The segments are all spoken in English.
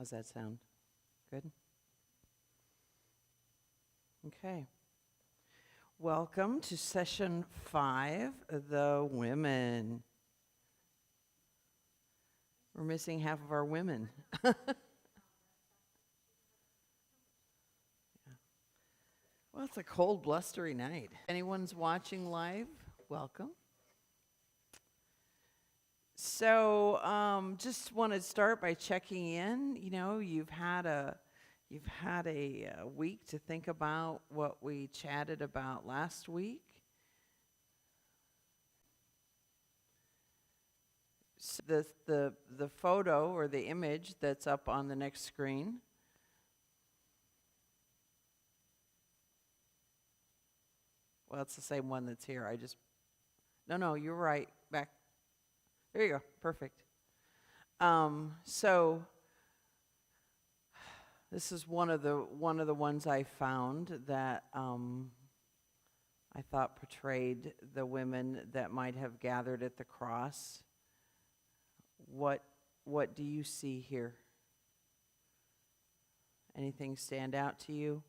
How's that sound? Good? Okay. Welcome to session 5, the women. We're missing half of our women. Well, it's a cold, blustery night. Anyone's watching live, welcome. So, just want to start by checking in. You know, you've had a week to think about what we chatted about last week. So the photo or the image that's up on the next screen. Well, it's the same one that's here. No, you're right. Back. There you go. Perfect. So this is one of the ones I found that I thought portrayed the women that might have gathered at the cross. What do you see here? Anything stand out to you?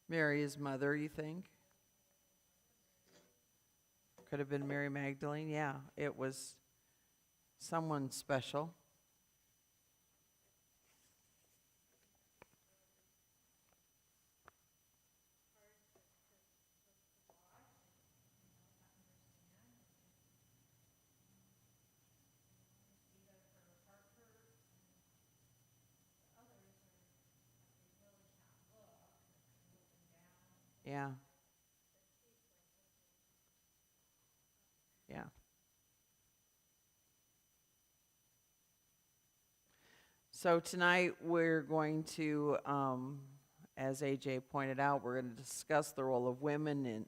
Mary's mother, you think? Could have been Mary Magdalene. Yeah, it was someone special. Yeah. Yeah. So tonight we're going to, as AJ pointed out, we're going to discuss the role of women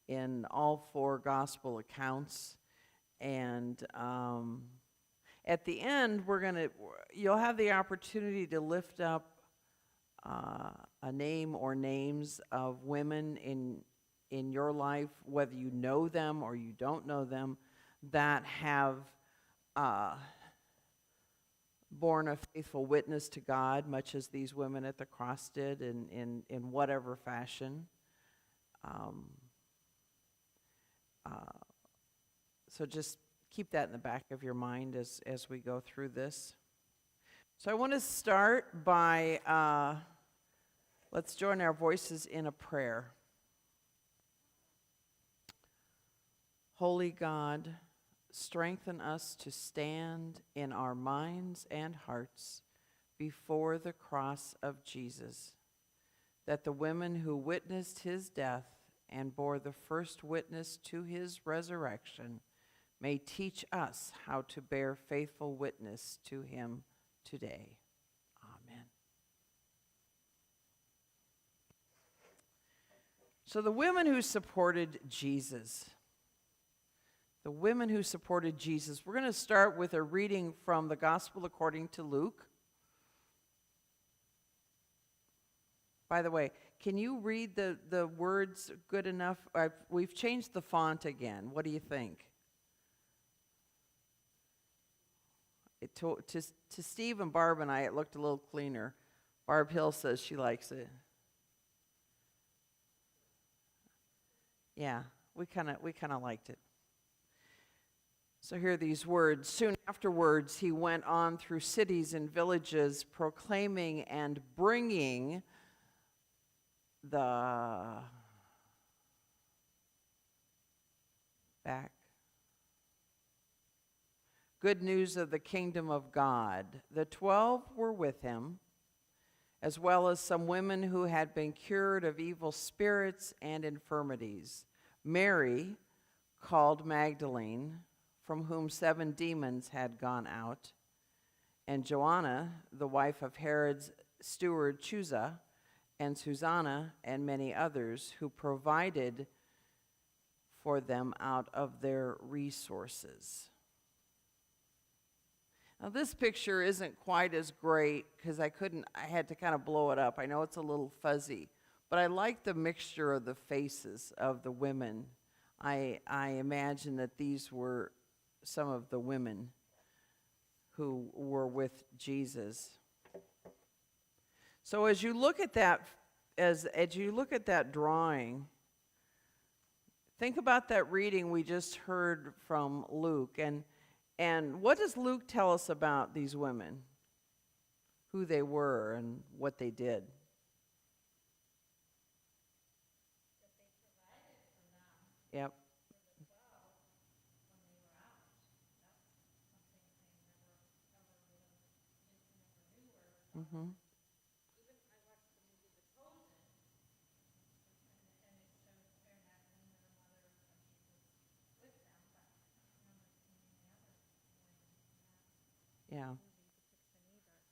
in all 4 gospel accounts. And at the end, you'll have the opportunity to lift up a name or names of women in your life, whether you know them or you don't know them, that have borne a faithful witness to God, much as these women at the cross did in whatever fashion. So just keep that in the back of your mind as we go through this. So I want to start by, let's join our voices in a prayer. Holy God, strengthen us to stand in our minds and hearts before the cross of Jesus, that the women who witnessed his death and bore the first witness to his resurrection may teach us how to bear faithful witness to him today. Amen. So the women who supported Jesus. The women who supported Jesus. We're going to start with a reading from the Gospel according to Luke. By the way, can you read the words good enough? We've changed the font again. What do you think? To Steve and Barb and I, it looked a little cleaner. Barb Hill says she likes it. Yeah, we kind of liked it. So here are these words. Soon afterwards, he went on through cities and villages, proclaiming and bringing the good news of the kingdom of God. The 12 were with him, as well as some women who had been cured of evil spirits and infirmities. Mary, called Magdalene, from whom 7 demons had gone out, and Joanna, the wife of Herod's steward Chuza, and Susanna, and many others who provided for them out of their resources. Now, this picture isn't quite as great because I had to kind of blow it up. I know it's a little fuzzy, but I like the mixture of the faces of the women. I imagine that these were some of the women who were with Jesus. So as you look at that, as you look at that drawing, think about that reading we just heard from Luke, and what does Luke tell us about these women? Who they were and what they did. That they provided for them. Yep. For the 12 when they were out. That's something I never knew or Mm-hmm. even I watched the movie The Chosen, and it showed Claire and their mother when she was with them, but I don't remember seeing any other women in that Yeah. movie depiction either.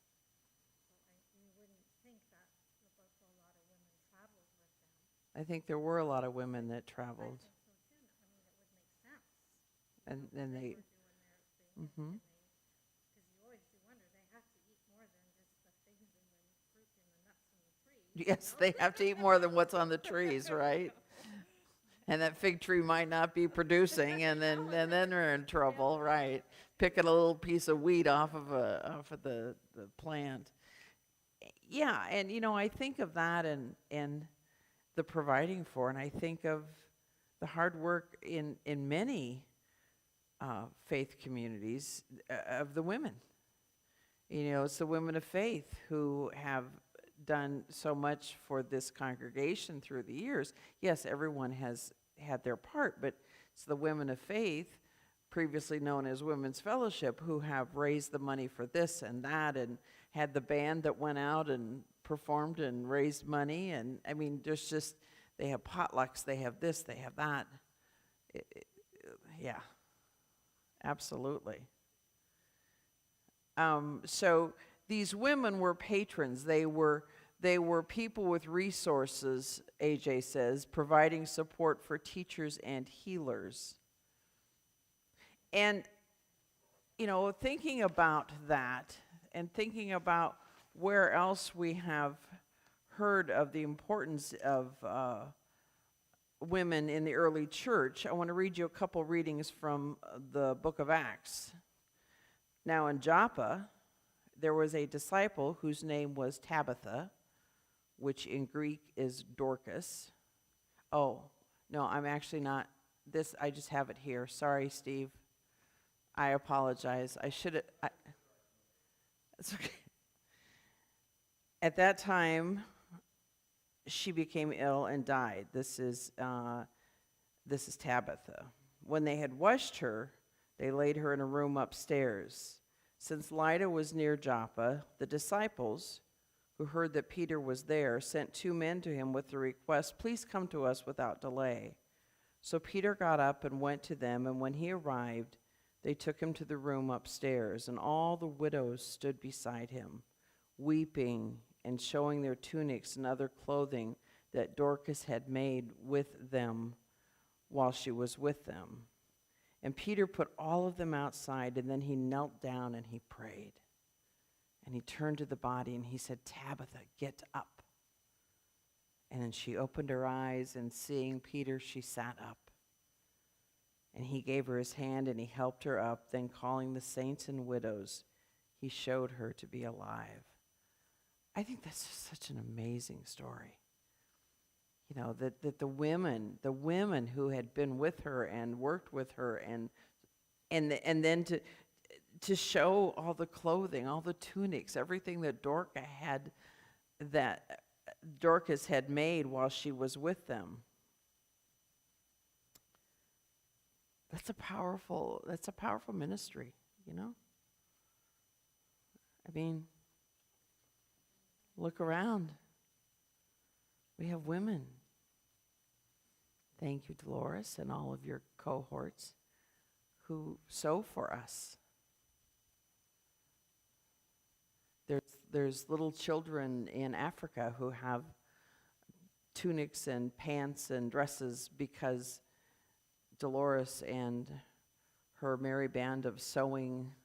So you wouldn't think that a lot of women traveled with them. I think there were a lot of women that I traveled. think so too. I mean, it would make sense. And then They they, were doing their thing, mm-hmm. because you always do wonder, they have to eat more than just the figs and the fruit and the nuts and the trees. Yes, they have to eat more than what's on the trees, right? And that fig tree might not be producing, and then they're in trouble, right? Picking a little piece of wheat off of the plant. Yeah, and I think of that and the providing for, and I think of the hard work in many faith communities of the women. It's the women of faith who have done so much for this congregation through the years. Yes, everyone has had their part, but it's the women of faith, previously known as Women's Fellowship, who have raised the money for this and that and had the band that went out and performed and raised money. And I mean, they have potlucks, they have this, they have that. Yeah, absolutely. So these women were patrons. They were people with resources, AJ says, providing support for teachers and healers. And, thinking about that and thinking about where else we have heard of the importance of women in the early church, I want to read you a couple readings from the book of Acts. Now in Joppa, there was a disciple whose name was Tabitha, which in Greek is Dorcas. Oh, no, I'm actually not. I just have it here. Sorry, Steve. I apologize. I should have. It's okay. At that time, she became ill and died. This is Tabitha. When they had washed her, they laid her in a room upstairs. Since Lydda was near Joppa, the disciples, who heard that Peter was there, sent 2 men to him with the request, "Please come to us without delay." So Peter got up and went to them, and when he arrived, they took him to the room upstairs, and all the widows stood beside him, weeping and showing their tunics and other clothing that Dorcas had made with them while she was with them. And Peter put all of them outside, and then he knelt down and he prayed. And he turned to the body and he said, "Tabitha, get up." And then she opened her eyes, and seeing Peter, she sat up. And he gave her his hand and he helped her up. Then calling the saints and widows, he showed her to be alive. I think that's just such an amazing story. That the women who had been with her and worked with her and then to show all the clothing, all the tunics, everything that Dorcas had made while she was with them. That's a powerful ministry, I mean, look around. We have women. Thank you, Dolores, and all of your cohorts who sew for us. There's little children in Africa who have tunics and pants and dresses because Dolores and her merry band of sewing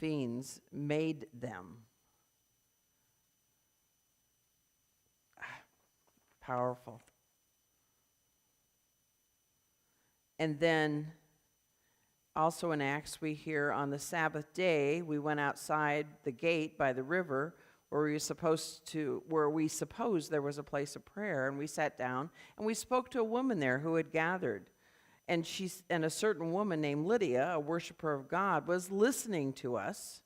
fiends made them. Powerful. And then also in Acts, we hear on the Sabbath day, we went outside the gate by the river where we supposed there was a place of prayer, and we sat down and we spoke to a woman there who had gathered. And a certain woman named Lydia, a worshiper of God, was listening to us.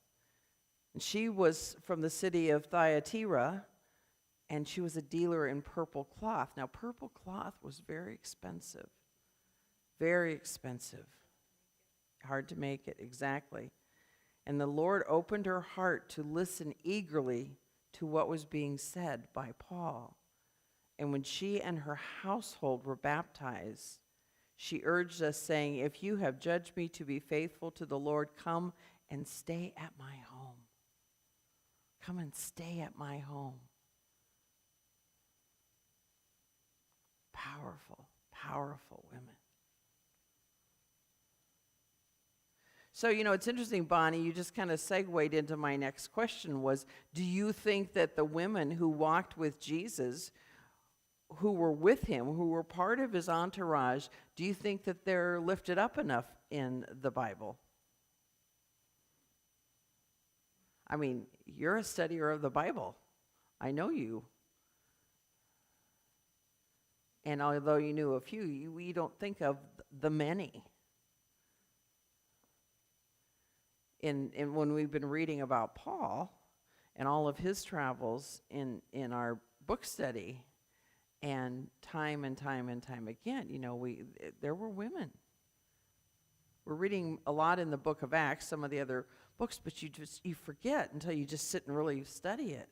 And she was from the city of Thyatira, and she was a dealer in purple cloth. Now, purple cloth was very expensive. Very expensive. Hard to make it, exactly. And the Lord opened her heart to listen eagerly to what was being said by Paul. And when she and her household were baptized, she urged us, saying, "If you have judged me to be faithful to the Lord, come and stay at my home." Come and stay at my home. Powerful, powerful women. So, it's interesting, Bonnie, you just kind of segued into my next question was, do you think that the women who walked with Jesus, who were with him, who were part of his entourage, do you think that they're lifted up enough in the Bible? I mean, you're a studier of the Bible. I know you. And although you knew a few, you don't think of the many. And when we've been reading about Paul and all of his travels in our book study, and time again, there were women. We're reading a lot in the book of Acts, some of the other books, but you forget until you just sit and really study it.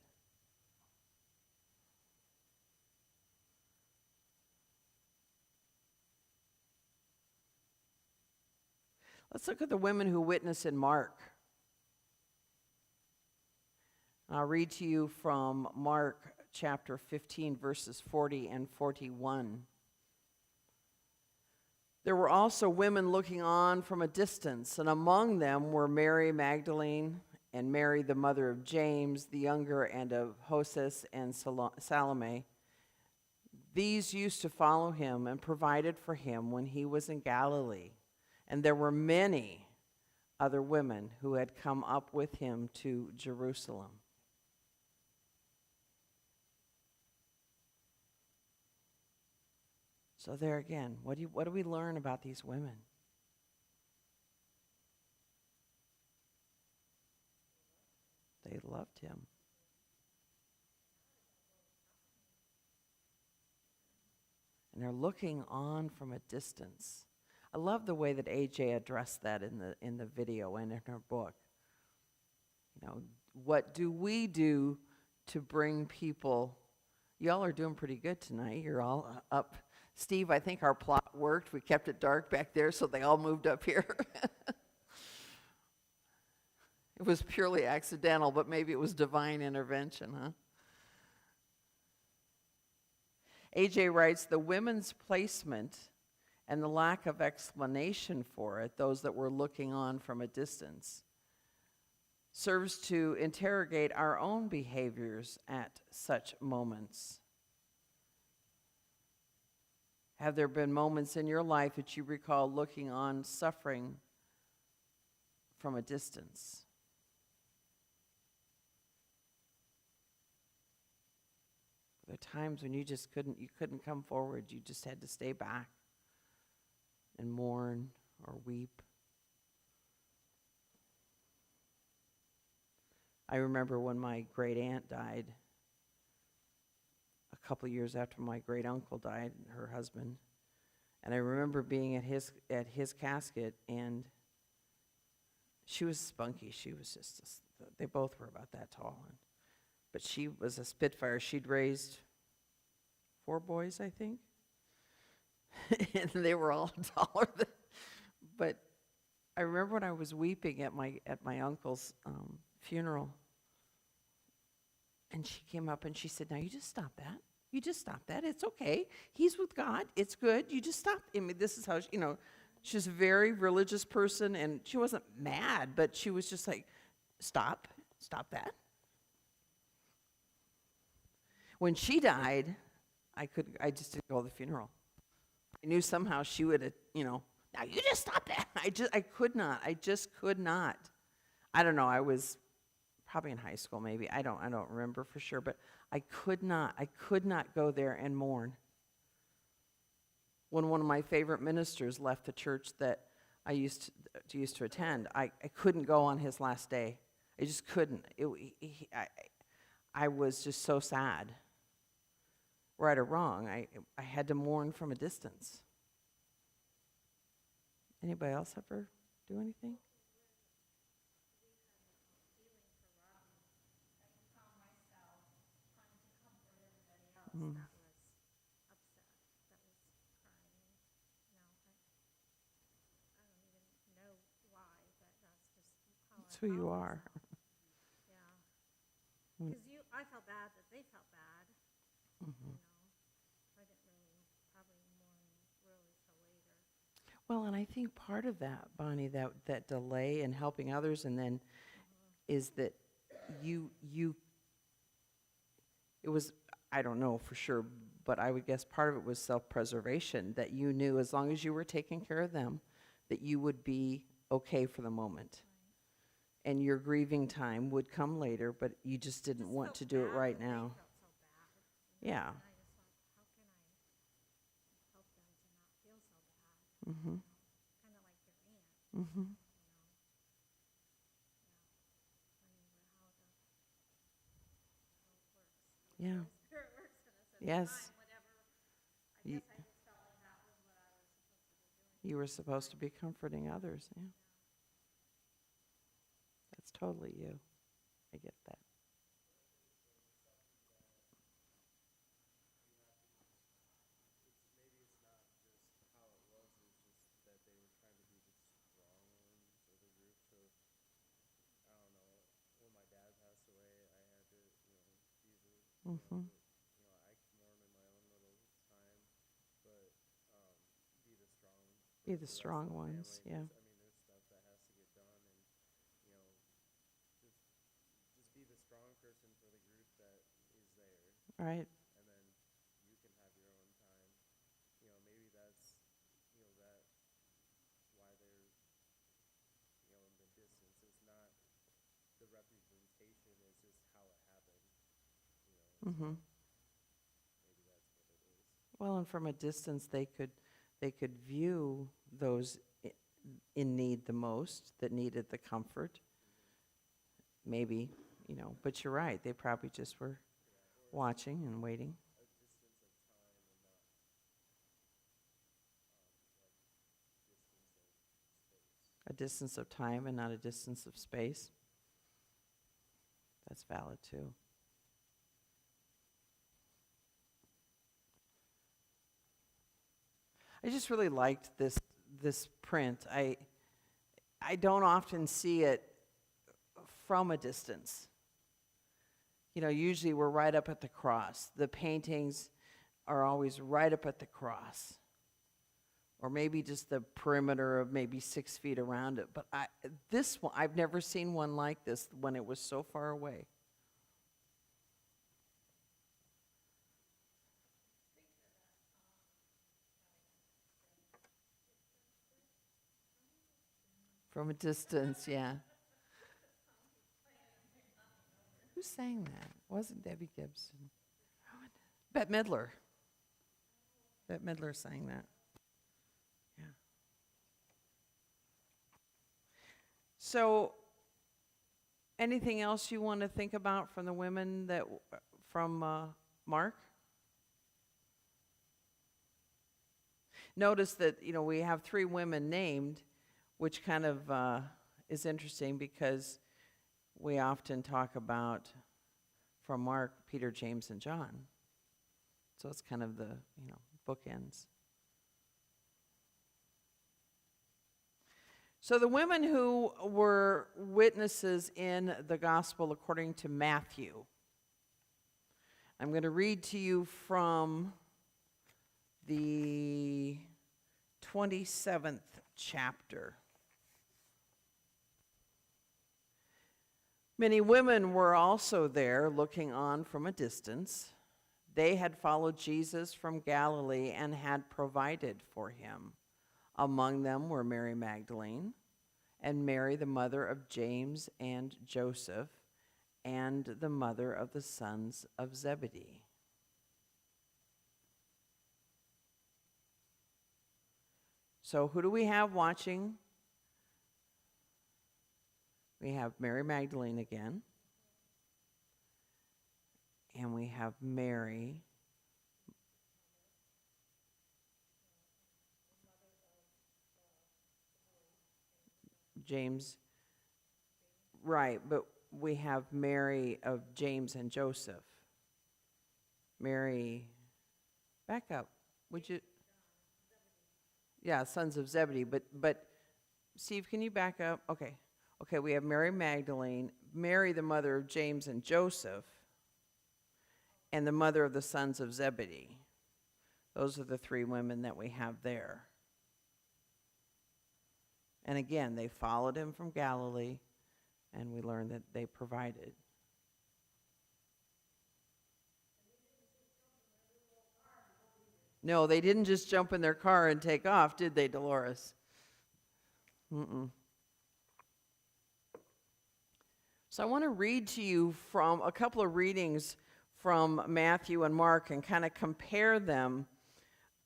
Let's look at the women who witness in Mark. I'll read to you from Mark chapter 15, verses 40 and 41. There were also women looking on from a distance, and among them were Mary Magdalene and Mary, the mother of James the younger, and of Joses and Salome. These used to follow him and provided for him when he was in Galilee. And there were many other women who had come up with him to Jerusalem. So there again, what do we learn about these women? They loved him. And they're looking on from a distance. I love the way that AJ addressed that in the video and in her book. What do we do to bring people? Y'all are doing pretty good tonight. You're all up. Steve, I think our plot worked. We kept it dark back there, so they all moved up here. It was purely accidental, but maybe it was divine intervention, huh? AJ writes, the women's placement and the lack of explanation for it, those that were looking on from a distance, serves to interrogate our own behaviors at such moments. Have there been moments in your life that you recall looking on, suffering from a distance? There are times when you couldn't come forward. You just had to stay back and mourn or weep. I remember when my great aunt died, a couple years after my great uncle died, her husband, and I remember being at his casket, and she was spunky. She was they both were about that tall, but she was a Spitfire. She'd raised 4 boys, I think. And they were all taller than, but I remember when I was weeping at my uncle's funeral, and she came up and she said, "Now you just stop that. You just stop that. It's okay. He's with God. It's good. You just stop." I mean, this is how she's a very religious person, and she wasn't mad, but she was just like, stop that. When she died, I just didn't go to the funeral. I knew somehow she would have, now you just stop that. I could not. I just could not. I don't know. I was probably in high school, maybe. I don't remember for sure, but I could not go there and mourn. When one of my favorite ministers left the church that I used to attend, I couldn't go on his last day. I just couldn't. I was just so sad. Right or wrong, I had to mourn from a distance. Anybody else ever do anything? Mm. That's who you are. Yeah. Because I felt bad that they felt bad. Mm-hmm. I didn't really probably mourn really till later. Well, and I think part of that, Bonnie, that delay in helping others, and then is that it was, I don't know for sure, but I would guess part of it was self-preservation, that you knew as long as you were taking care of them, that you would be okay for the moment. Right. And your grieving time would come later, but you just didn't want to do it right now. They felt so bad. Yeah. And I just thought, how can I help them to not feel so bad? Mm-hmm. Kind of like your aunt. Mm-hmm. Yeah. Yes. You were supposed to be comforting others, yeah. That's totally you. I get that. Mm-hmm. Be the strong ones, yeah. Right. Mm-hmm. Well, and from a distance, they could view those in need the most, that needed the comfort. Maybe, but you're right. They probably just were watching and waiting. A distance of time and not a distance of space. That's valid too. I just really liked this print. I don't often see it from a distance. Usually we're right up at the cross. The paintings are always right up at the cross. Or maybe just the perimeter of maybe 6 feet around it. But this one, I've never seen one like this when it was so far away. From a distance, yeah. Who sang that? Wasn't Debbie Gibson? Bette Midler. Bette Midler sang that. Yeah. So, anything else you want to think about from the women from Mark? Notice that, we have 3 women named, which kind of is interesting because we often talk about, from Mark, Peter, James, and John. So it's kind of the, bookends. So the women who were witnesses in the gospel according to Matthew. I'm going to read to you from the 27th chapter. Many women were also there looking on from a distance. They had followed Jesus from Galilee and had provided for him. Among them were Mary Magdalene and Mary, the mother of James and Joseph, and the mother of the sons of Zebedee. So who do we have watching? We have Mary Magdalene again. And we have Mary. James. Right, but we have Mary of James and Joseph. Mary, back up. Would you? Yeah, sons of Zebedee. But Steve, can you back up? Okay. Okay, we have Mary Magdalene, Mary the mother of James and Joseph, and the mother of the sons of Zebedee. Those are the three women that we have there. And again, they followed him from Galilee, and we learned that they provided. No, they didn't just jump in their car and take off, did they, Dolores? Mm-mm. So I want to read to you from a couple of readings from Matthew and Mark and kind of compare them,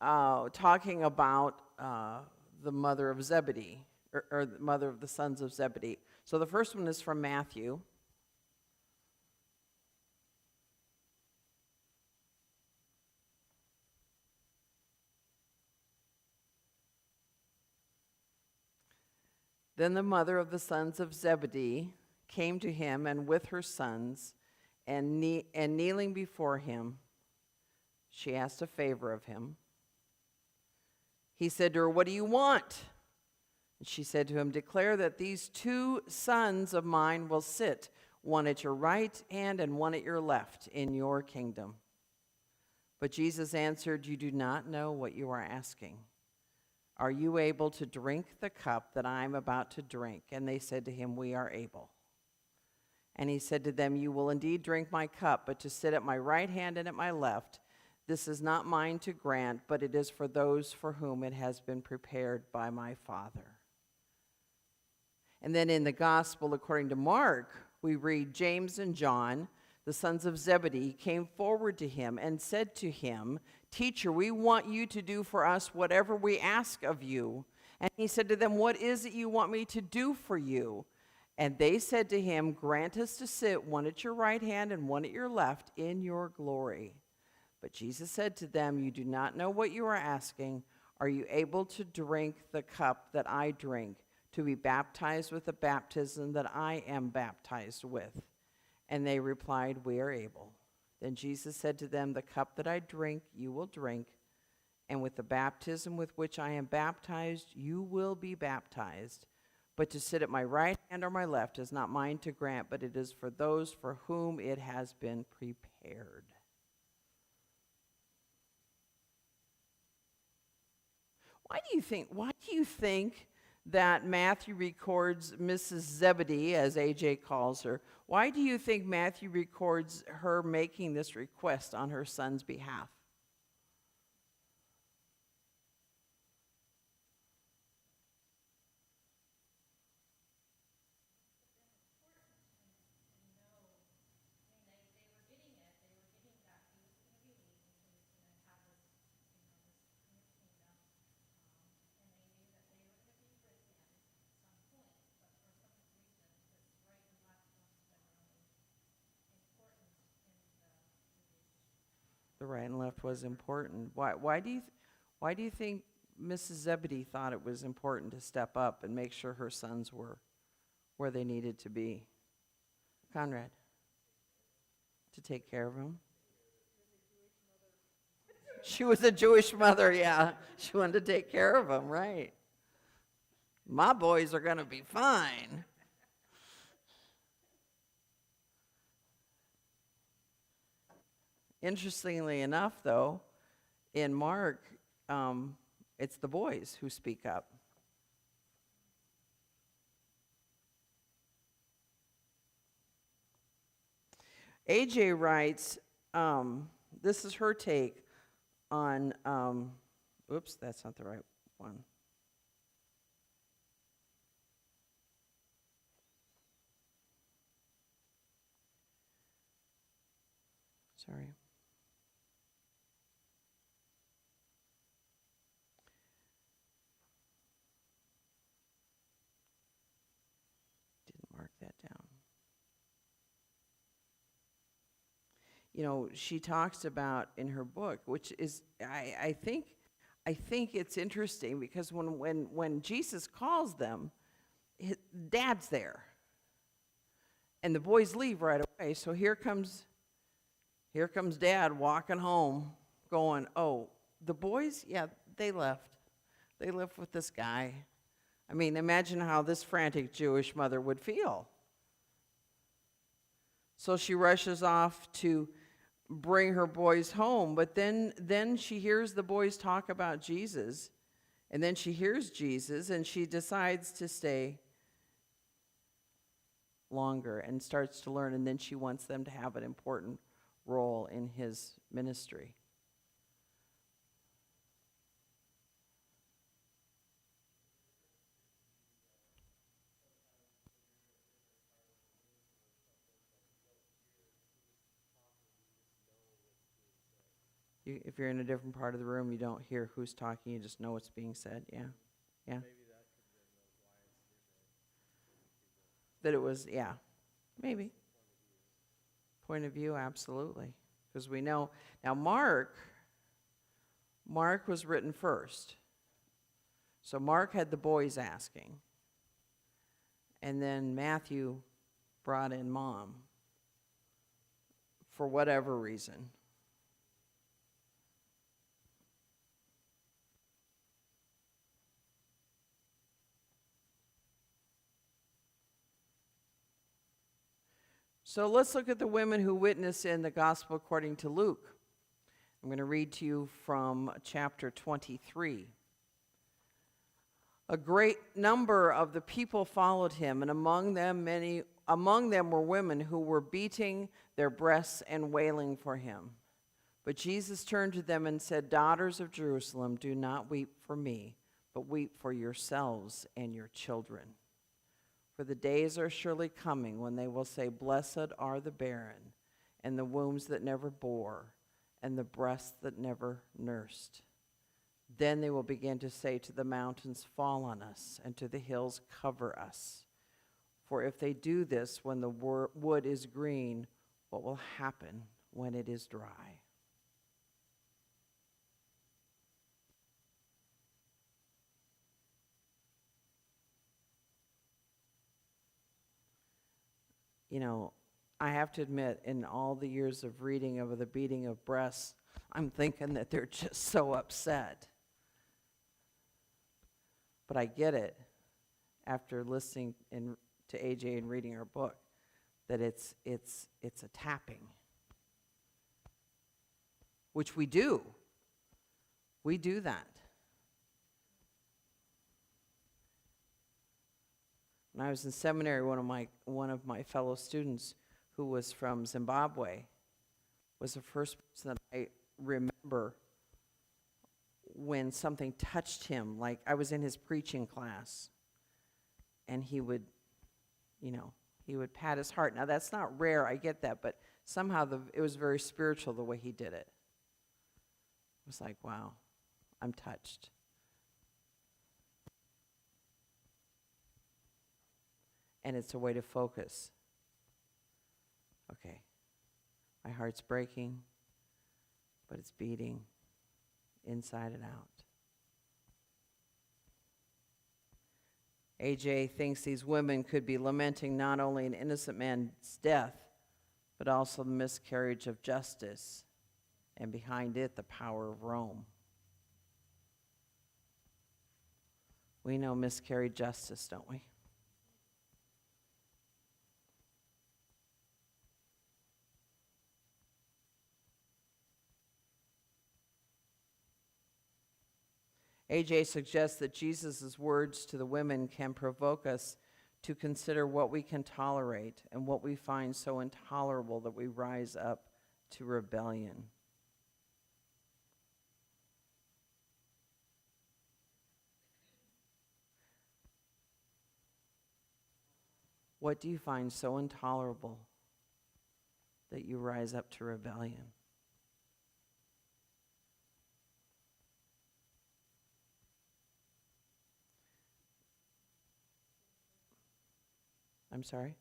talking about the mother of Zebedee, or the mother of the sons of Zebedee. So the first one is from Matthew. Then the mother of the sons of Zebedee came to him, and with her sons, and kneeling before him, she asked a favor of him. He said to her, "What do you want?" And she said to him, "Declare that these two sons of mine will sit, one at your right hand and one at your left, in your kingdom." But Jesus answered, "You do not know what you are asking. Are you able to drink the cup that I am about to drink?" And they said to him, "We are able." And he said to them, "You will indeed drink my cup, but to sit at my right hand and at my left, this is not mine to grant, but it is for those for whom it has been prepared by my Father." And then in the gospel according to Mark, we read, James and John, the sons of Zebedee, came forward to him and said to him, "Teacher, we want you to do for us whatever we ask of you." And he said to them, "What is it you want me to do for you?" And they said to him, "Grant us to sit one at your right hand and one at your left in your glory." But Jesus said to them, "You do not know what you are asking. Are you able to drink the cup that I drink, to be baptized with the baptism that I am baptized with?" And they replied, "We are able." Then Jesus said to them, "The cup that I drink, you will drink, and with the baptism with which I am baptized, you will be baptized. But to sit at my right hand or my left is not mine to grant, but it is for those for whom it has been prepared." Why do you think that Matthew records Mrs. Zebedee, as AJ calls her? Why do you think Matthew records her making this request on her son's behalf? The right and left was important. Why do you think Mrs. Zebedee thought it was important to step up and make sure her sons were where they needed to be? Conrad, to take care of them. She was a Jewish mother, yeah. She wanted to take care of them, right? My boys are going to be fine. Interestingly enough, though, in Mark, it's the boys who speak up. AJ writes, this is her take on, oops, that's not the right one. Sorry. Didn't mark that down. You know, she talks about in her book, which is, I think it's interesting because when Jesus calls them, Dad's there, and the boys leave right away. So here comes Dad walking home, going, "Oh, the boys, yeah, they left. They left with this guy." I mean, imagine how this frantic Jewish mother would feel. So she rushes off to bring her boys home, but then she hears the boys talk about Jesus, and then she hears Jesus, and she decides to stay longer and starts to learn, and then she wants them to have an important role in his ministry. If you're in a different part of the room, you don't hear who's talking, you just know what's being said. Yeah. Yeah. That it was, yeah. Maybe. Point of view, absolutely. Because we know, now Mark was written first. So Mark had the boys asking. And then Matthew brought in Mom for whatever reason. So let's look at the women who witness in the gospel according to Luke. I'm going to read to you from chapter 23. A great number of the people followed him, and among them were women who were beating their breasts and wailing for him. But Jesus turned to them and said, "Daughters of Jerusalem, do not weep for me, but weep for yourselves and your children. For the days are surely coming when they will say, 'Blessed are the barren, and the wombs that never bore, and the breasts that never nursed.' Then they will begin to say to the mountains, 'Fall on us,' and to the hills, 'Cover us.' For if they do this when the wood is green, what will happen when it is dry?" You know, I have to admit, in all the years of reading of the beating of breasts, I'm thinking that they're just so upset. But I get it after listening to AJ and reading her book, that it's a tapping, which we do. We do that. When I was in seminary, one of my fellow students who was from Zimbabwe was the first person that I remember when something touched him. Like, I was in his preaching class, and he would pat his heart. Now, that's not rare, I get that, but somehow it was very spiritual the way he did it. It was like, wow, I'm touched. And it's a way to focus. Okay, my heart's breaking, but it's beating inside and out. AJ thinks these women could be lamenting not only an innocent man's death, but also the miscarriage of justice, and behind it, the power of Rome. We know miscarried justice, don't we? AJ suggests that Jesus' words to the women can provoke us to consider what we can tolerate and what we find so intolerable that we rise up to rebellion. What do you find so intolerable that you rise up to rebellion? I'm sorry?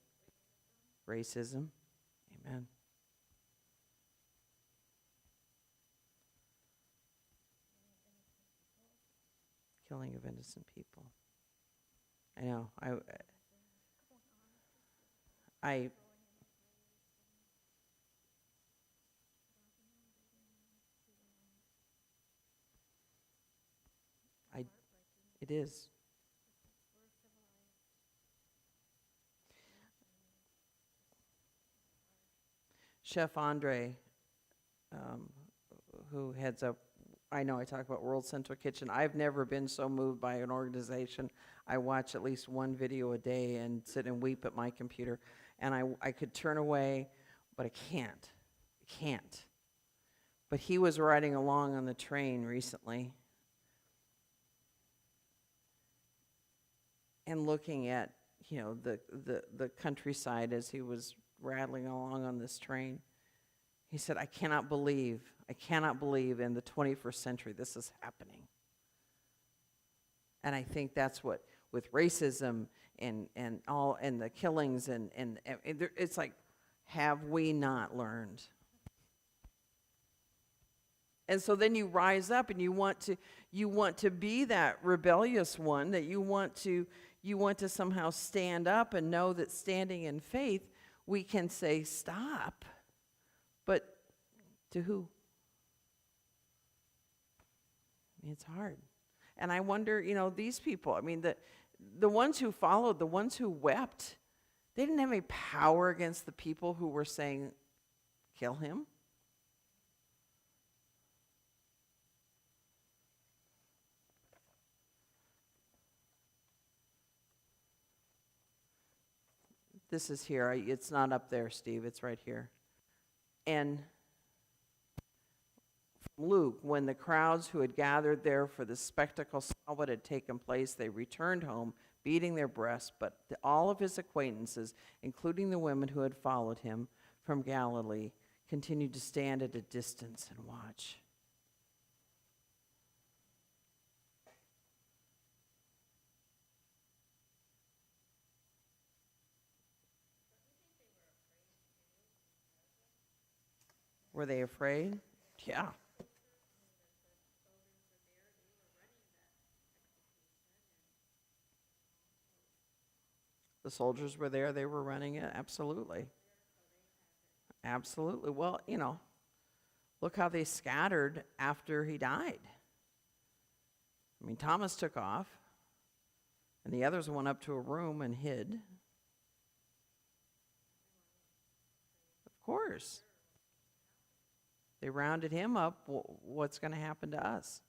Racism. Amen. Killing of innocent people. I know. I it is. Chef Andre, who heads up, I know I talk about World Central Kitchen. I've never been so moved by an organization. I watch at least one video a day and sit and weep at my computer. And I could turn away, but I can't. I can't. But he was riding along on the train recently and looking at, the countryside as he was rattling along on this train. He said, I cannot believe in the 21st century this is happening. And I think that's what, with racism and the killings and it's like, have we not learned? And so then you rise up and you want to be that rebellious one, that you want to somehow stand up and know that standing in faith, we can say stop. But to who? It's hard. And I wonder, these people, the ones who followed, the ones who wept, they didn't have any power against the people who were saying, kill him. This is here. It's not up there, Steve. It's right here. And from Luke, when the crowds who had gathered there for the spectacle saw what had taken place, they returned home, beating their breasts. But all of his acquaintances, including the women who had followed him from Galilee, continued to stand at a distance and watch. Were they afraid? Yeah. The soldiers were there, they were running it, absolutely. Absolutely. Well, look how they scattered after he died. Thomas took off, and the others went up to a room and hid. Of course. They rounded him up. What's going to happen to us?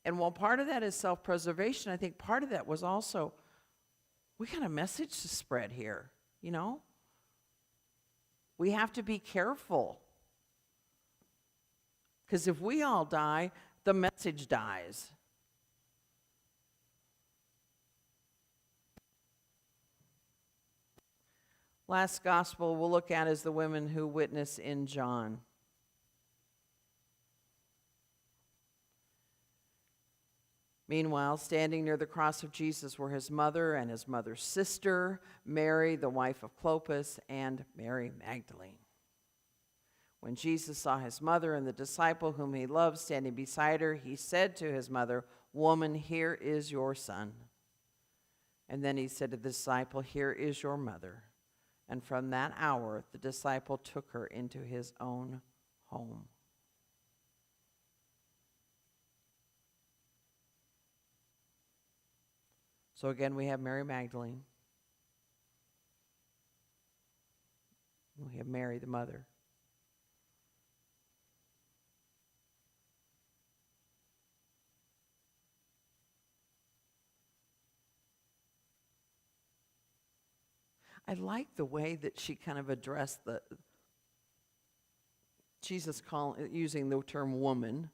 And while part of that is self-preservation, I think part of that was also, we got a message to spread here, We have to be careful. Because if we all die, the message dies. Last gospel we'll look at is the women who witness in John. Meanwhile, standing near the cross of Jesus were his mother and his mother's sister, Mary, the wife of Clopas, and Mary Magdalene. When Jesus saw his mother and the disciple whom he loved standing beside her, he said to his mother, "Woman, here is your son." And then he said to the disciple, "Here is your mother." And from that hour, the disciple took her into his own home. So again, we have Mary Magdalene. We have Mary, the mother. I like the way that she kind of addressed Jesus using the term woman,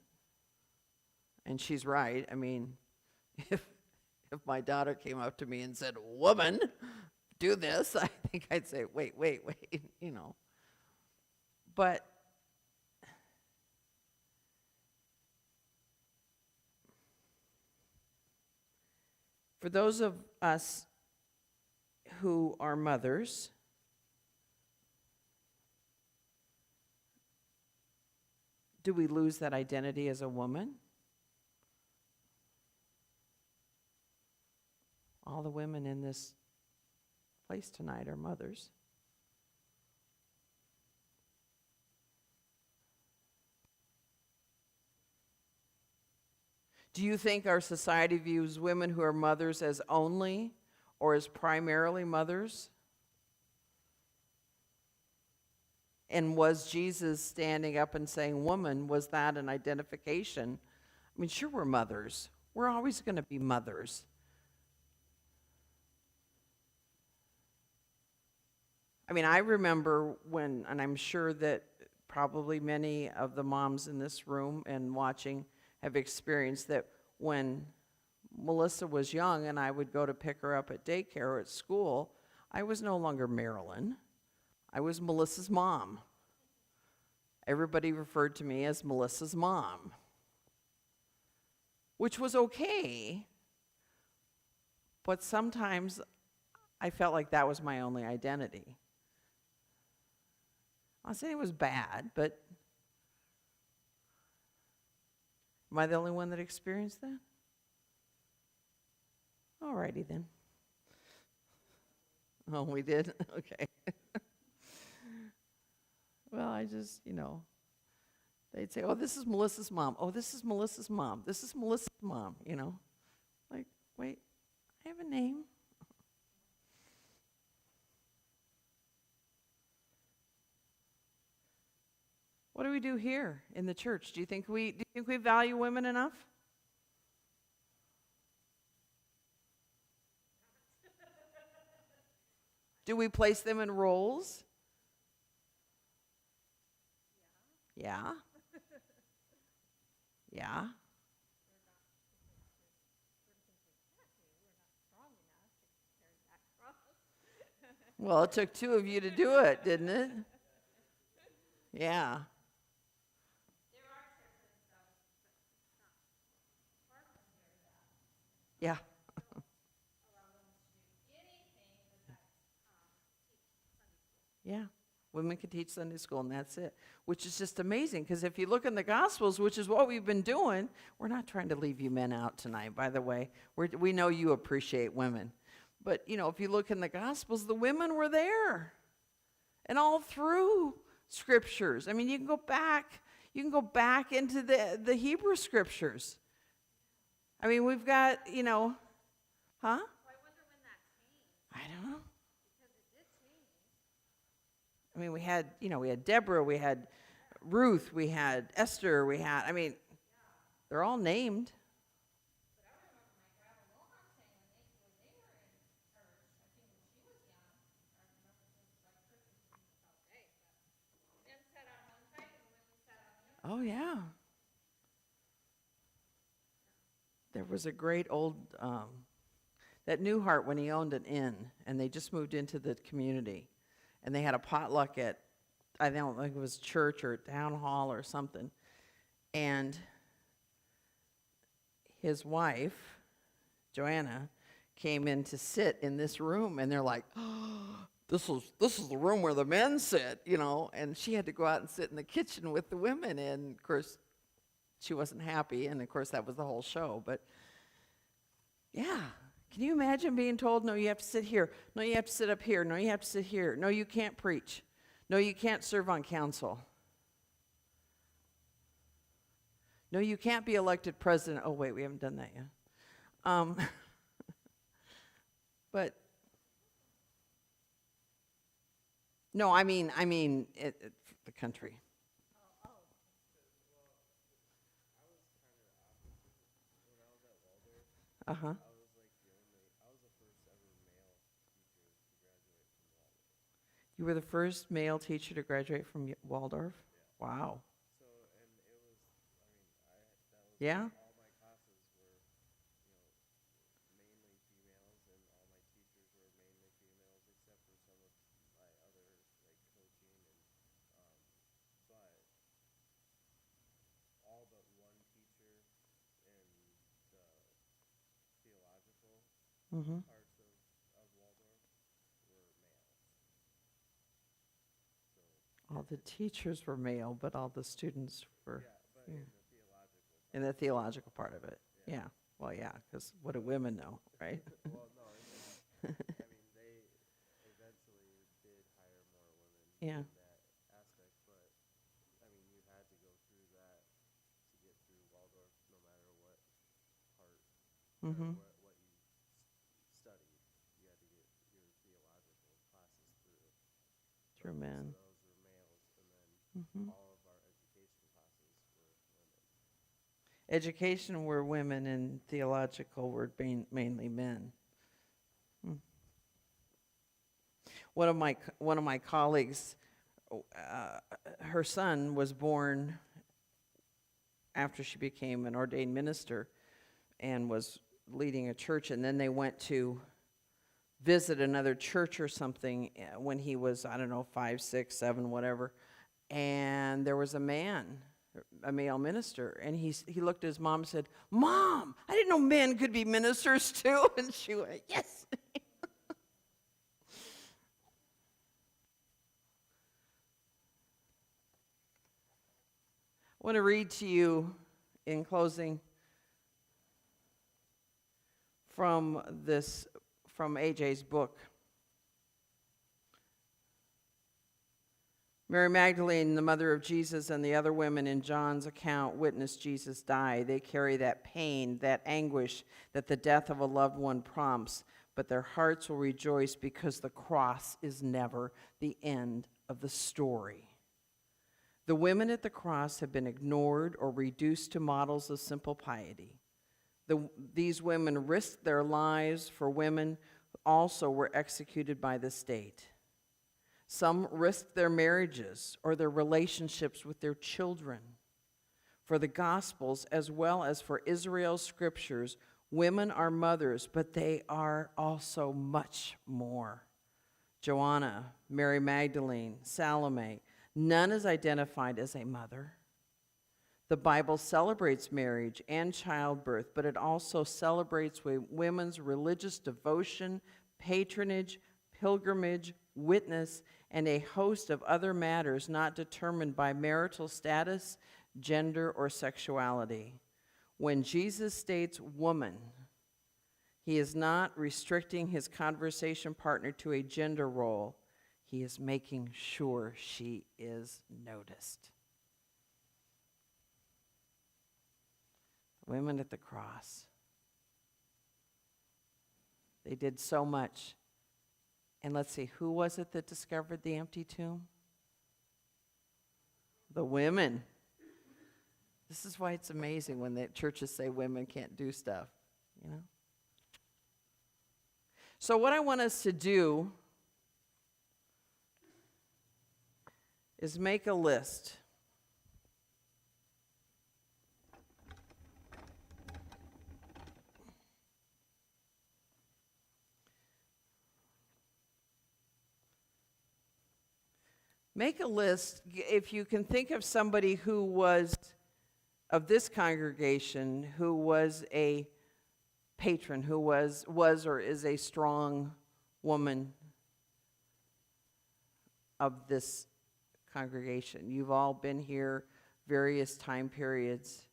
and she's right. I mean, if my daughter came up to me and said, "Woman, do this," I think I'd say, wait, But for those of us who are mothers, do we lose that identity as a woman? All the women in this place tonight are mothers. Do you think our society views women who are mothers as only or as primarily mothers? And was Jesus standing up and saying, woman, was that an identification? I mean, sure, we're mothers. We're always going to be mothers. I mean, I remember when, and I'm sure that probably many of the moms in this room and watching have experienced that when Melissa was young and I would go to pick her up at daycare or at school, I was no longer Marilyn. I was Melissa's mom. Everybody referred to me as Melissa's mom, which was okay, but sometimes I felt like that was my only identity. I'm not saying it was bad, but am I the only one that experienced that? All righty then. Oh, we did? Okay. Well, I just, they'd say, oh, this is Melissa's mom. Oh, this is Melissa's mom. This is Melissa's mom, Like, wait, I have a name. What do we do here in the church? Do you think we value women enough? Do we place them in roles? Yeah. Yeah. Well, it took two of you to do it, didn't it? Yeah. Yeah. Yeah. Women can teach Sunday school, and that's it, which is just amazing, because if you look in the Gospels, which is what we've been doing, we're not trying to leave you men out tonight, by the way. We know you appreciate women. But, if you look in the Gospels, the women were there. And all through Scriptures. I mean, you can go back into the Hebrew Scriptures. I mean, we've got, huh? Well, I wonder when that changed, I don't know. because it did change. I mean, we had Deborah, we had Ruth, we had Esther, they're all named. But I remember my grandma Wilma saying when they were in church, I think when she was young, I remember just like Christmas all day, but men sat on one side and the women sat on the other. Oh, yeah. There was a great old, that Newhart, when he owned an inn, and they just moved into the community, and they had a potluck at, I don't think it was church or town hall or something, and his wife, Joanna, came in to sit in this room, and they're like, oh, this is the room where the men sit, and she had to go out and sit in the kitchen with the women, and of course, she wasn't happy, and of course, that was the whole show, but yeah. Can you imagine being told, no, you have to sit here, no, you have to sit up here, no, you have to sit here, no, you can't preach, no, you can't serve on council, no, you can't be elected president. Oh, wait, we haven't done that yet. But no, I mean, the country. Uh-huh. I was the first ever male teacher to graduate from Walden. You were the first male teacher to graduate from Waldorf? Wow. So, and it was, I mean, that was Yeah? all my classes were, mainly females, and all my teachers were mainly females, except for some of my other, like, coaching, but all but one teacher in the theological Mm-hmm. parts of Waldorf were males. So, All the teachers were male, but all the students were yeah, but yeah. in the theological part. in the theological part of it. Yeah. Well, yeah, because what do women know, right? Well, no, and I mean, they eventually did hire more women Yeah. in that aspect, but I mean, you had to go through that to get through Waldorf, no matter what part Mm-hmm. or what you studied. You had to get your theological classes through. True, But man. most of those were males, and then Mm-hmm. all of our education classes were women. Education were women and theological were mainly men. Hmm. One of my colleagues, her son was born after she became an ordained minister and was leading a church, and then they went to visit another church or something when he was, I don't know, 5, 6, 7, whatever, and there was a male minister, and he looked at his mom and said, "Mom, I didn't know men could be ministers too," and she went, "Yes." I want to read to you in closing from AJ's book. Mary Magdalene, the mother of Jesus, and the other women in John's account witnessed Jesus die. They carry that pain, that anguish that the death of a loved one prompts, but their hearts will rejoice because the cross is never the end of the story. The women at the cross have been ignored or reduced to models of simple piety. These women risked their lives for women who also were executed by the state. Some risked their marriages or their relationships with their children. For the Gospels, as well as for Israel's scriptures, women are mothers, but they are also much more. Joanna, Mary Magdalene, Salome, none is identified as a mother. The Bible celebrates marriage and childbirth, but it also celebrates women's religious devotion, patronage, pilgrimage, witness, and a host of other matters not determined by marital status, gender, or sexuality. When Jesus states woman, he is not restricting his conversation partner to a gender role. He is making sure she is noticed. Women at the cross. They did so much. And let's see, who was it that discovered the empty tomb? The women. This is why it's amazing when the churches say women can't do stuff, you know? So what I want us to do is make a list. Make a list, if you can think of somebody who was of this congregation, who was a patron, who was or is a strong woman of this congregation. You've all been here various time periods.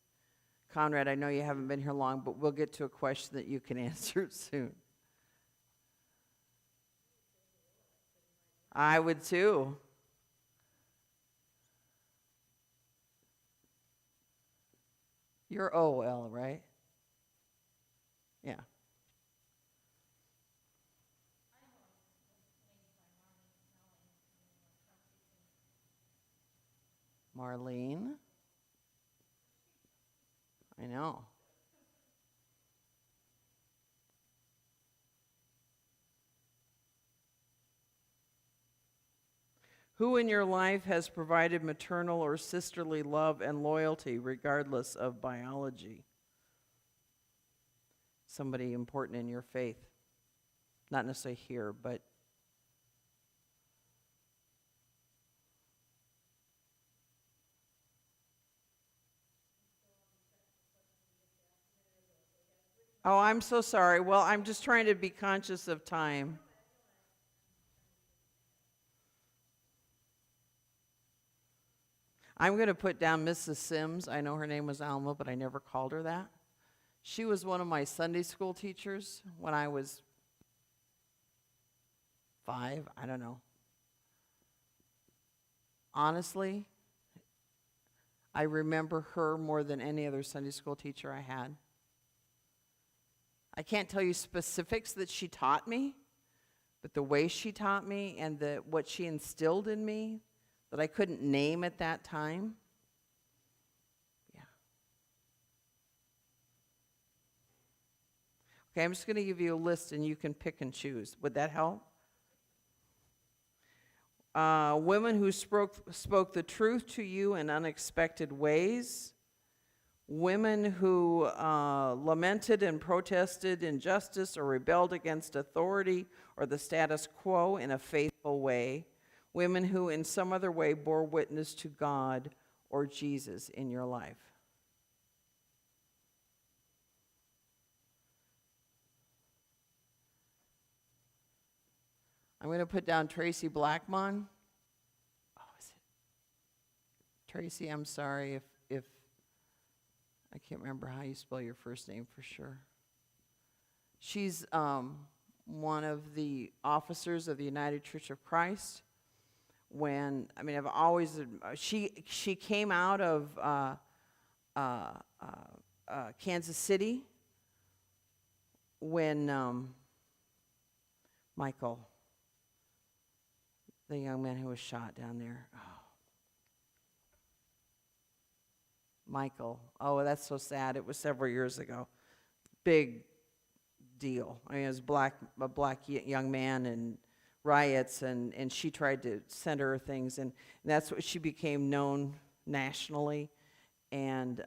Conrad, I know you haven't been here long, but we'll get to a question that you can answer soon. I would too. You're OL, right? Yeah. Marlene? I know. Who in your life has provided maternal or sisterly love and loyalty regardless of biology? Somebody important in your faith. Not necessarily here, but oh, I'm so sorry. Well, I'm just trying to be conscious of time. I'm going to put down Mrs. Sims. I know her name was Alma, but I never called her that. She was one of my Sunday school teachers when I was 5, I don't know. Honestly, I remember her more than any other Sunday school teacher I had. I can't tell you specifics that she taught me, but the way she taught me and what she instilled in me that I couldn't name at that time, yeah. Okay, I'm just going to give you a list and you can pick and choose. Would that help? Women who spoke the truth to you in unexpected ways. Women who lamented and protested injustice or rebelled against authority or the status quo in a faithful way. Women who in some other way bore witness to God or Jesus in your life. I'm going to put down Tracy Blackmon. Oh, is it? Tracy, I'm sorry if I can't remember how you spell your first name for sure. She's one of the officers of the United Church of Christ. I've always, she came out of Kansas City when Michael, the young man who was shot down there. Oh. Michael. Oh, that's so sad. It was several years ago. Big deal. I mean, it was a black young man and riots, and she tried to send her things, and that's what she became known nationally. And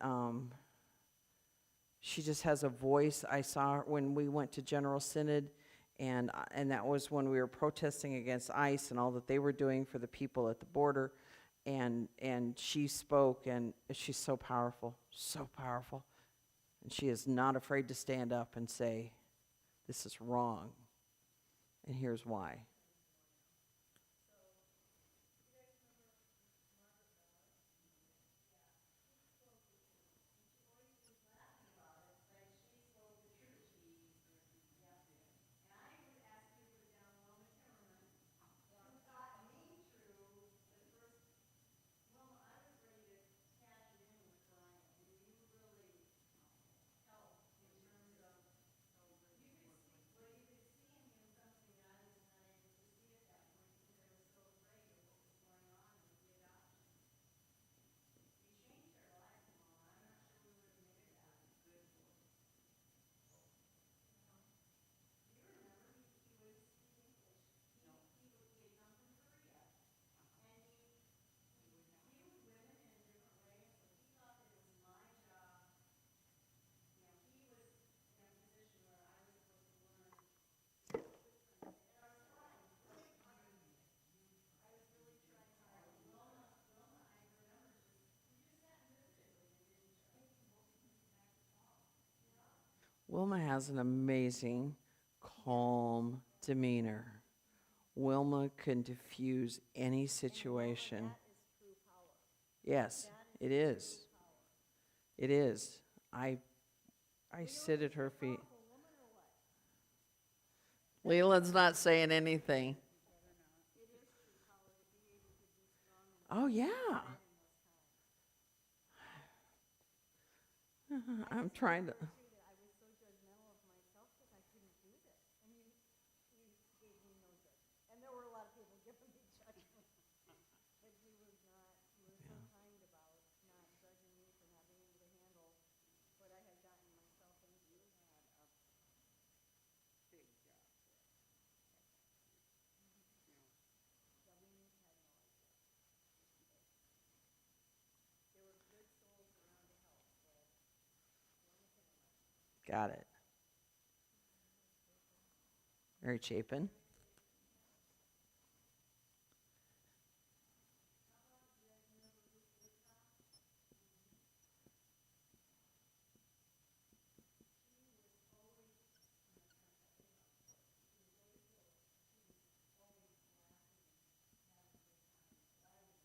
she just has a voice. I saw her when we went to General Synod, and that was when we were protesting against ICE and all that they were doing for the people at the border. And she spoke, and she's so powerful, and she is not afraid to stand up and say, this is wrong, and here's why. Wilma has an amazing, calm demeanor. Wilma can diffuse any situation. Yes, it is. It is. I sit at her feet. Leland's not saying anything. Oh, yeah. I'm trying to. Got it. Mary Chapin.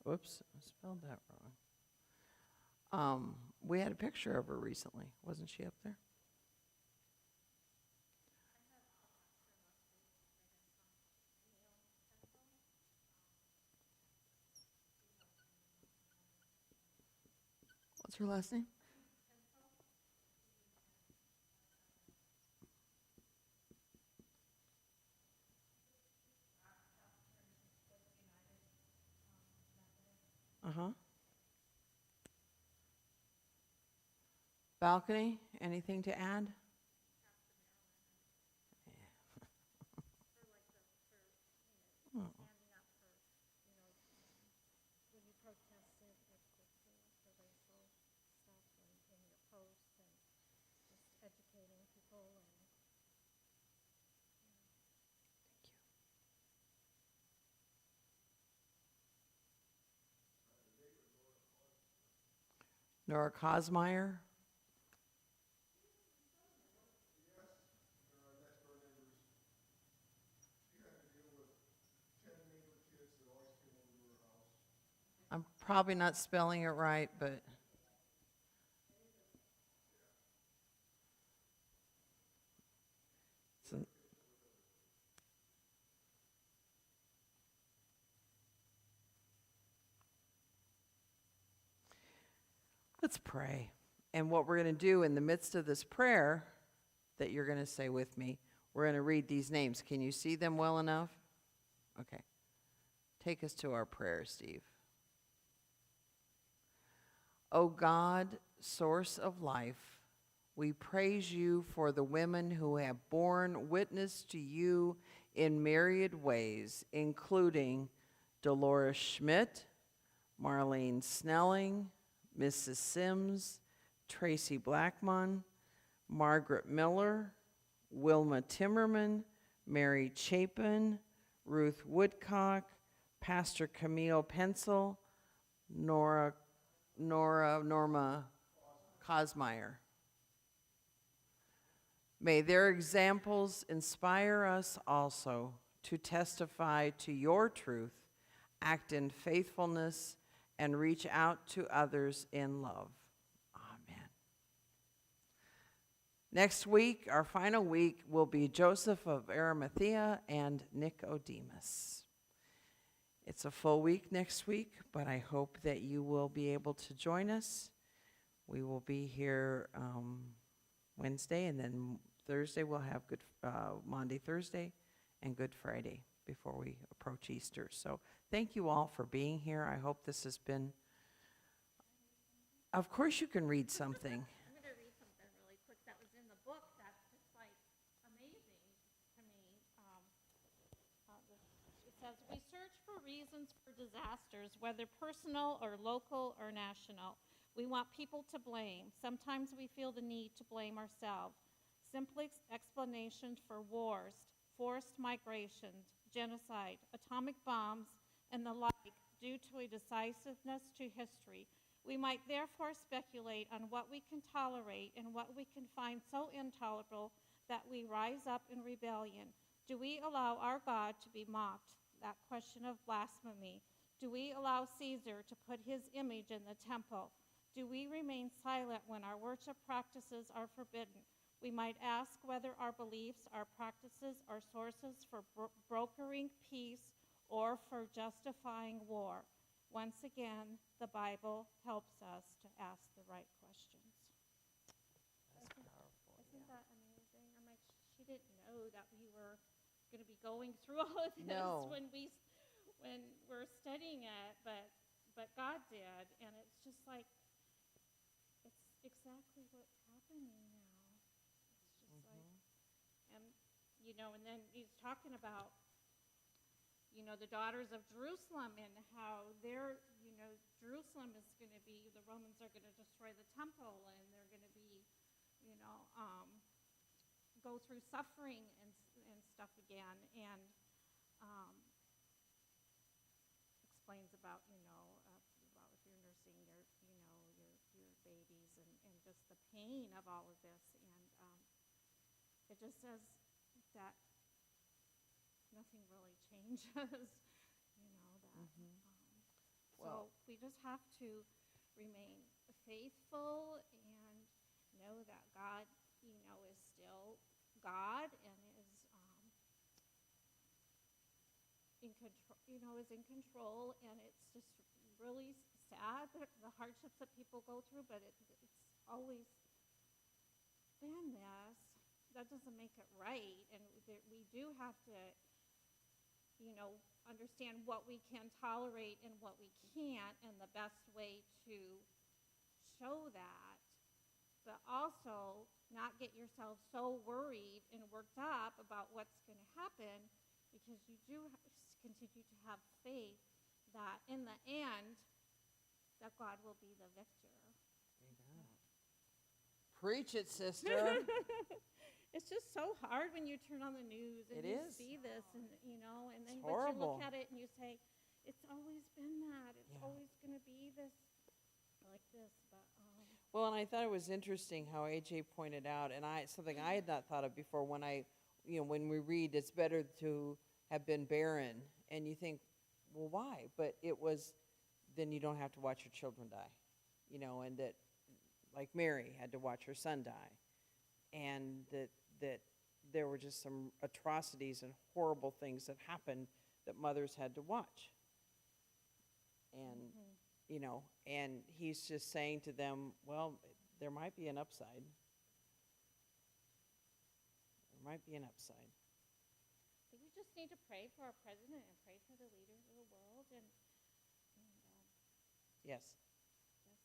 Whoops, I spelled that wrong. We had a picture of her recently. Wasn't she up there? What's her last name? Uh-huh. Balcony, anything to add? Hmm. when you protested with the racial stuff in your posts and just educating people and Nora Cosmeyer. I'm probably not spelling it right, but it's an- let's pray. And what we're going to do in the midst of this prayer that you're going to say with me, we're going to read these names. Can you see them well enough? Okay. Take us to our prayer, Steve. O God, source of life, we praise you for the women who have borne witness to you in myriad ways, including Dolores Schmidt, Marlene Snelling, Mrs. Sims, Tracy Blackmon, Margaret Miller, Wilma Timmerman, Mary Chapin, Ruth Woodcock, Pastor Camille Pencil, Norma Cosmeyer. May their examples inspire us also to testify to your truth, act in faithfulness, and reach out to others in love. Amen. Next week, our final week, will be Joseph of Arimathea and Nicodemus. It's a full week next week, but I hope that you will be able to join us. We will be here Wednesday, and then Thursday we'll have Monday, Thursday, and Good Friday before we approach Easter. So thank you all for being here. I hope this has been, of course you can read something. I'm going to read something really quick that was in the book that's just like amazing to me. It says, we search for reasons for disasters, whether personal or local or national. We want people to blame. Sometimes we feel the need to blame ourselves. Simple explanations for wars, forced migrations, genocide, atomic bombs, and the like due to a decisiveness to history. We might therefore speculate on what we can tolerate and what we can find so intolerable that we rise up in rebellion. Do we allow our God to be mocked? That question of blasphemy. Do we allow Caesar to put his image in the temple? Do we remain silent when our worship practices are forbidden? We might ask whether our beliefs, our practices, are sources for brokering peace or for justifying war. Once again, the Bible helps us to ask the right questions. That's powerful. Isn't that amazing? I'm like, she didn't know that we were going to be going through all of this No. when we're studying it, but God did, and it's just like it's exactly what's happening now. It's just like, and and then he's talking about the daughters of Jerusalem and how Jerusalem is going to be, the Romans are going to destroy the temple, and they're going to be go through suffering and stuff again, and explains about, about if you're nursing your babies and just the pain of all of this, and it just says that nothing really changes, that. Well- So we just have to remain faithful and know that God, is still God and is in control. Is in control, and it's just really sad the hardships that people go through. But it's always been this. That doesn't make it right, and we do have to, understand what we can tolerate and what we can't, and the best way to show that, but also not get yourself so worried and worked up about what's going to happen, because you do continue to have faith that in the end, that God will be the victor. Amen. Preach it, sister. It's just so hard when you turn on the news and It you is. see this, and and then It's but you horrible. look at it and you say, it's always been that. It's Yeah. always going to be this, like this. But Well, and I thought it was interesting how AJ pointed out, and something I had not thought of before, when when we read it's better to have been barren, and you think, well, why? But it was, then you don't have to watch your children die, and that, like Mary had to watch her son die, and that there were just some atrocities and horrible things that happened that mothers had to watch. And and he's just saying to them, well, there might be an upside. There might be an upside. we just need to pray for our president and pray for the leaders of the world, and Yes, just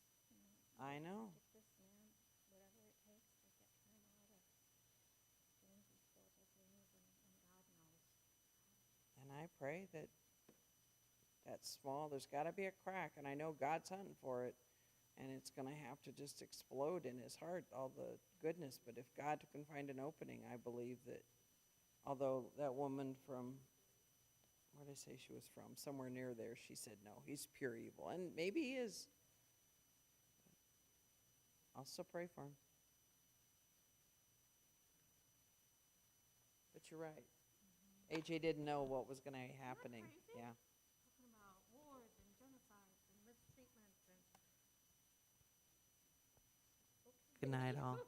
I know. get this man whatever it takes to get him out of doing these horrible things, and God knows. And I pray that there's got to be a crack, and I know God's hunting for it, and it's going to have to just explode in his heart, all the goodness. But if God can find an opening, I believe that, although that woman from, where did I say she was from? Somewhere near there, she said, no, he's pure evil. And maybe he is. I'll still pray for him. But you're right. AJ didn't know what was going to be happening. crazy? Yeah. Talking about wars and genocides and mistreatments and. Good night, all.